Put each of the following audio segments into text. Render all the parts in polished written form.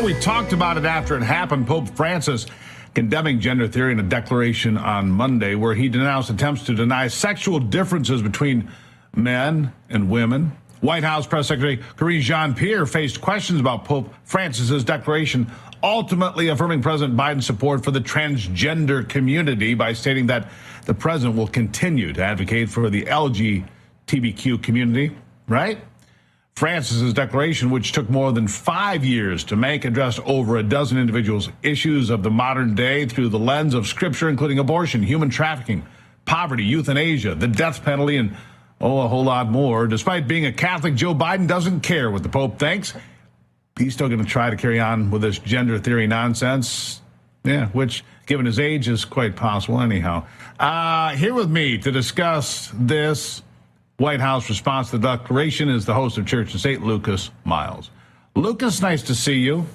Well, we talked about it after it happened. Pope Francis condemning gender theory in a declaration on Monday where he denounced attempts to deny sexual differences between men and women. White House Press Secretary Karine Jean-Pierre faced questions about Pope Francis's declaration, ultimately affirming President Biden's support for the transgender community by stating that the president will continue to advocate for the LGBTQ community, right? Francis's declaration, which took more than 5 years to make, addressed over a dozen individuals' issues of the modern day through the lens of scripture, including abortion, human trafficking, poverty, euthanasia, the death penalty, and a whole lot more. Despite being a Catholic, Joe Biden doesn't care what the Pope thinks. He's still going to try to carry on with this gender theory nonsense, which, given his age, is quite possible anyhow. Here with me to discuss this White House response to the declaration is the host of Church and State, Lucas Miles. Lucas, nice to see you.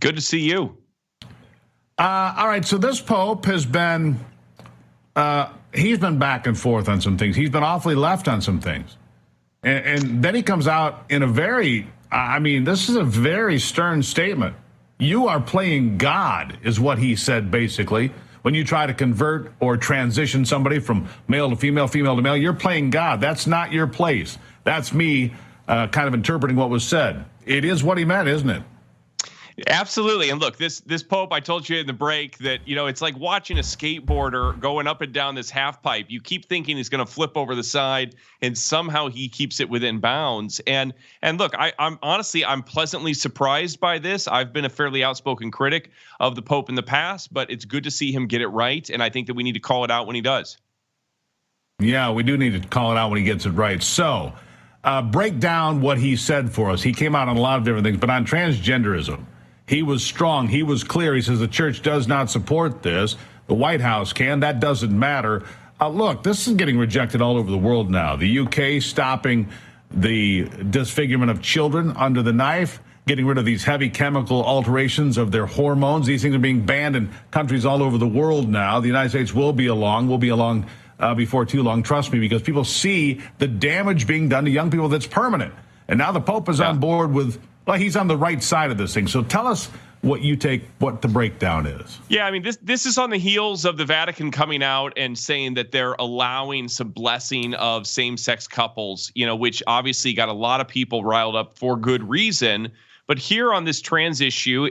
Good to see you. All right, so this Pope has been, he's been back and forth on some things. He's been awfully left on some things. And then he comes out in a very, this is a very stern statement. You are playing God, is what he said, basically. When you try to convert or transition somebody from male to female, female to male, you're playing God. That's not your place. That's me kind of interpreting what was said. It is what he meant, isn't it? Absolutely. And look, this Pope, I told you in the break that, it's like watching a skateboarder going up and down this half pipe. You keep thinking he's going to flip over the side, and somehow he keeps it within bounds. And look, I'm honestly pleasantly surprised by this. I've been a fairly outspoken critic of the Pope in the past, but it's good to see him get it right. And I think that we need to call it out when he does. Yeah, we do need to call it out when he gets it right. So break down what he said for us. He came out on a lot of different things, but on transgenderism, he was strong. He was clear. He says the church does not support this. The White House can. That doesn't matter. Look, this is getting rejected all over the world now. The UK stopping the disfigurement of children under the knife, getting rid of these heavy chemical alterations of their hormones. These things are being banned in countries all over the world now. The United States will be along. We'll be along before too long. Trust me, because people see the damage being done to young people that's permanent. And now the Pope is on board with, he's on the right side of this thing. So tell us what the breakdown is. Yeah, this is on the heels of the Vatican coming out and saying that they're allowing some blessing of same-sex couples, which obviously got a lot of people riled up for good reason. But here on this trans issue,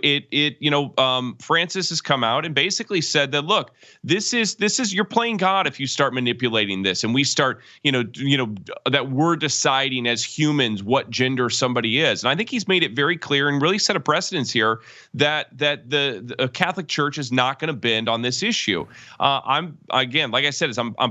Francis has come out and basically said that, look, this is you're playing God if you start manipulating this, and we start, that we're deciding as humans what gender somebody is. And I think he's made it very clear and really set a precedence here that the Catholic Church is not going to bend on this issue. I'm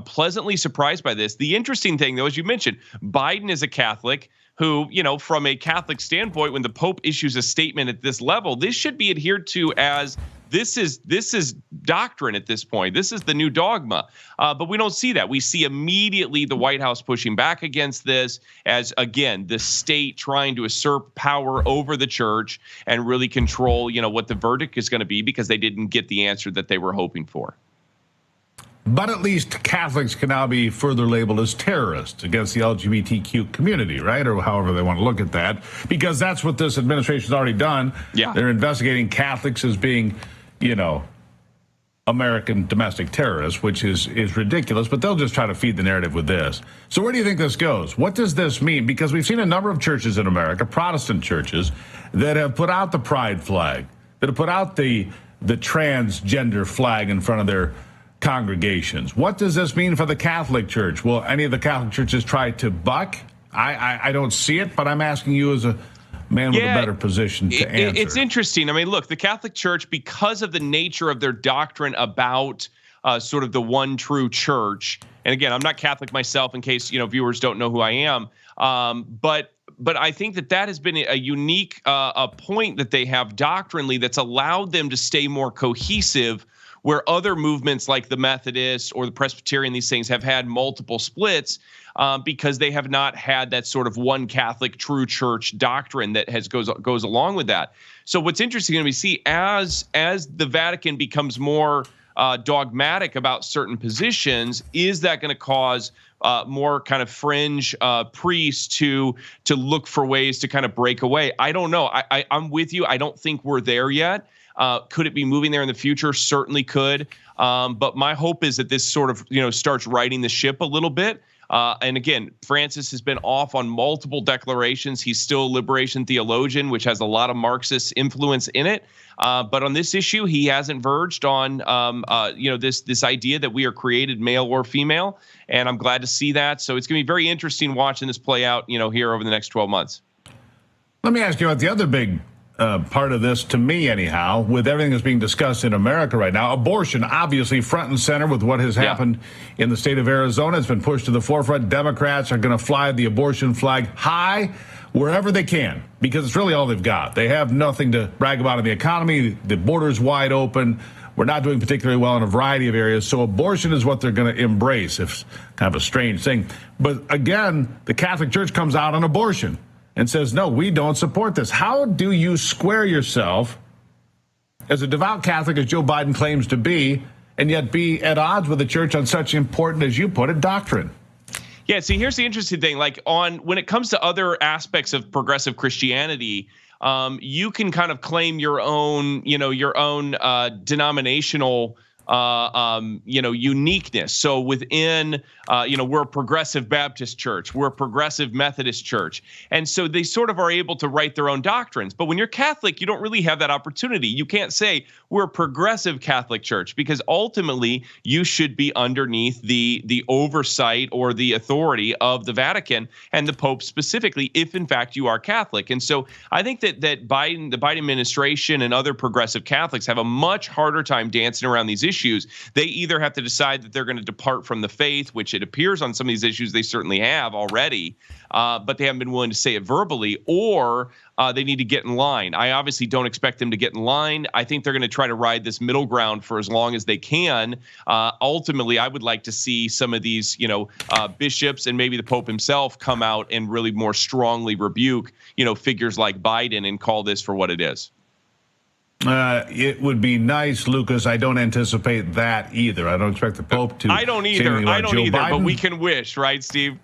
pleasantly surprised by this. The interesting thing, though, as you mentioned, Biden is a Catholic who, from a Catholic standpoint, when the Pope issues a statement at this level, this should be adhered to as this is doctrine at this point. This is the new dogma. But we don't see that. We see immediately the White House pushing back against this as, again, the state trying to usurp power over the church and really control, what the verdict is going to be because they didn't get the answer that they were hoping for. But at least Catholics can now be further labeled as terrorists against the LGBTQ community, right? Or however they want to look at that, because that's what this administration's already done. Yeah. They're investigating Catholics as being, American domestic terrorists, which is ridiculous, but they'll just try to feed the narrative with this. So where do you think this goes? What does this mean? Because we've seen a number of churches in America, Protestant churches, that have put out the pride flag, that have put out the transgender flag in front of their congregations. What does this mean for the Catholic Church? Will any of the Catholic churches try to buck? I don't see it, but I'm asking you as a man with a better position to answer. It's interesting. Look, the Catholic Church, because of the nature of their doctrine about sort of the one true church, and again, I'm not Catholic myself in case, viewers don't know who I am, but I think that has been a unique a point that they have doctrinally that's allowed them to stay more cohesive, where other movements like the Methodists or the Presbyterian, these things have had multiple splits because they have not had that sort of one Catholic true church doctrine that goes along with that. So what's interesting to see as the Vatican becomes more dogmatic about certain positions, is that going to cause more kind of fringe priests to look for ways to kind of break away? I don't know. I'm with you. I don't think we're there yet. Could it be moving there in the future? Certainly could. But my hope is that this sort of, starts righting the ship a little bit. And again, Francis has been off on multiple declarations. He's still a liberation theologian, which has a lot of Marxist influence in it. But on this issue, he hasn't verged on, this idea that we are created male or female. And I'm glad to see that. So it's going to be very interesting watching this play out, here over the next 12 months. Let me ask you about the other big part of this, to me anyhow, with everything that's being discussed in America right now. Abortion, obviously front and center with what has happened in the state of Arizona. It's been pushed to the forefront. Democrats are going to fly the abortion flag high wherever they can, because it's really all they've got. They have nothing to brag about in the economy. The border's wide open. We're not doing particularly well in a variety of areas. So abortion is what they're going to embrace. It's kind of a strange thing. But again, the Catholic Church comes out on abortion and says, no, we don't support this. How do you square yourself as a devout Catholic, as Joe Biden claims to be, and yet be at odds with the church on such important, as you put it, doctrine? Yeah, see, here's the interesting thing. Like, when it comes to other aspects of progressive Christianity, you can kind of claim your own denominational uniqueness. So within, we're a progressive Baptist church, we're a progressive Methodist church. And so they sort of are able to write their own doctrines. But when you're Catholic, you don't really have that opportunity. You can't say we're a progressive Catholic church, because ultimately you should be underneath the oversight or the authority of the Vatican and the Pope specifically, if in fact you are Catholic. And so I think that the Biden administration and other progressive Catholics have a much harder time dancing around these issues. They either have to decide that they're going to depart from the faith, which it appears on some of these issues they certainly have already, but they haven't been willing to say it verbally, or they need to get in line. I obviously don't expect them to get in line. I think they're going to try to ride this middle ground for as long as they can. Ultimately, I would like to see some of these, bishops and maybe the Pope himself come out and really more strongly rebuke, figures like Biden and call this for what it is. It would be nice, Lucas. I don't anticipate that either. I don't expect the Pope to. I don't either. But we can wish, right, Steve?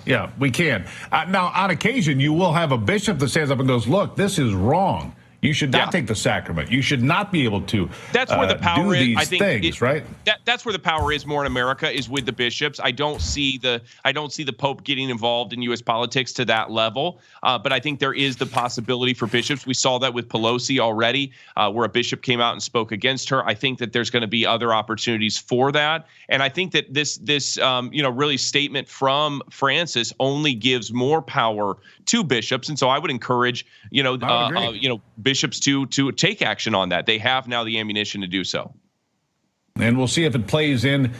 Yeah, we can. Now, on occasion, you will have a bishop that stands up and goes, look, this is wrong. You should not take the sacrament. You should not be able to That's where the power do these I think things, right? That's where the power is more in America, is with the bishops. I don't see the Pope getting involved in U.S. politics to that level. But I think there is the possibility for bishops. We saw that with Pelosi already, where a bishop came out and spoke against her. I think that there's going to be other opportunities for that. And I think that this really statement from Francis only gives more power to bishops. And so I would encourage, bishops to take action on that. They have now the ammunition to do so. And we'll see if it plays in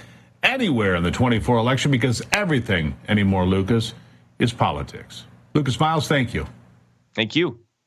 anywhere in the 24 election, because everything anymore, Lucas, is politics. Lucas Miles, thank you. Thank you.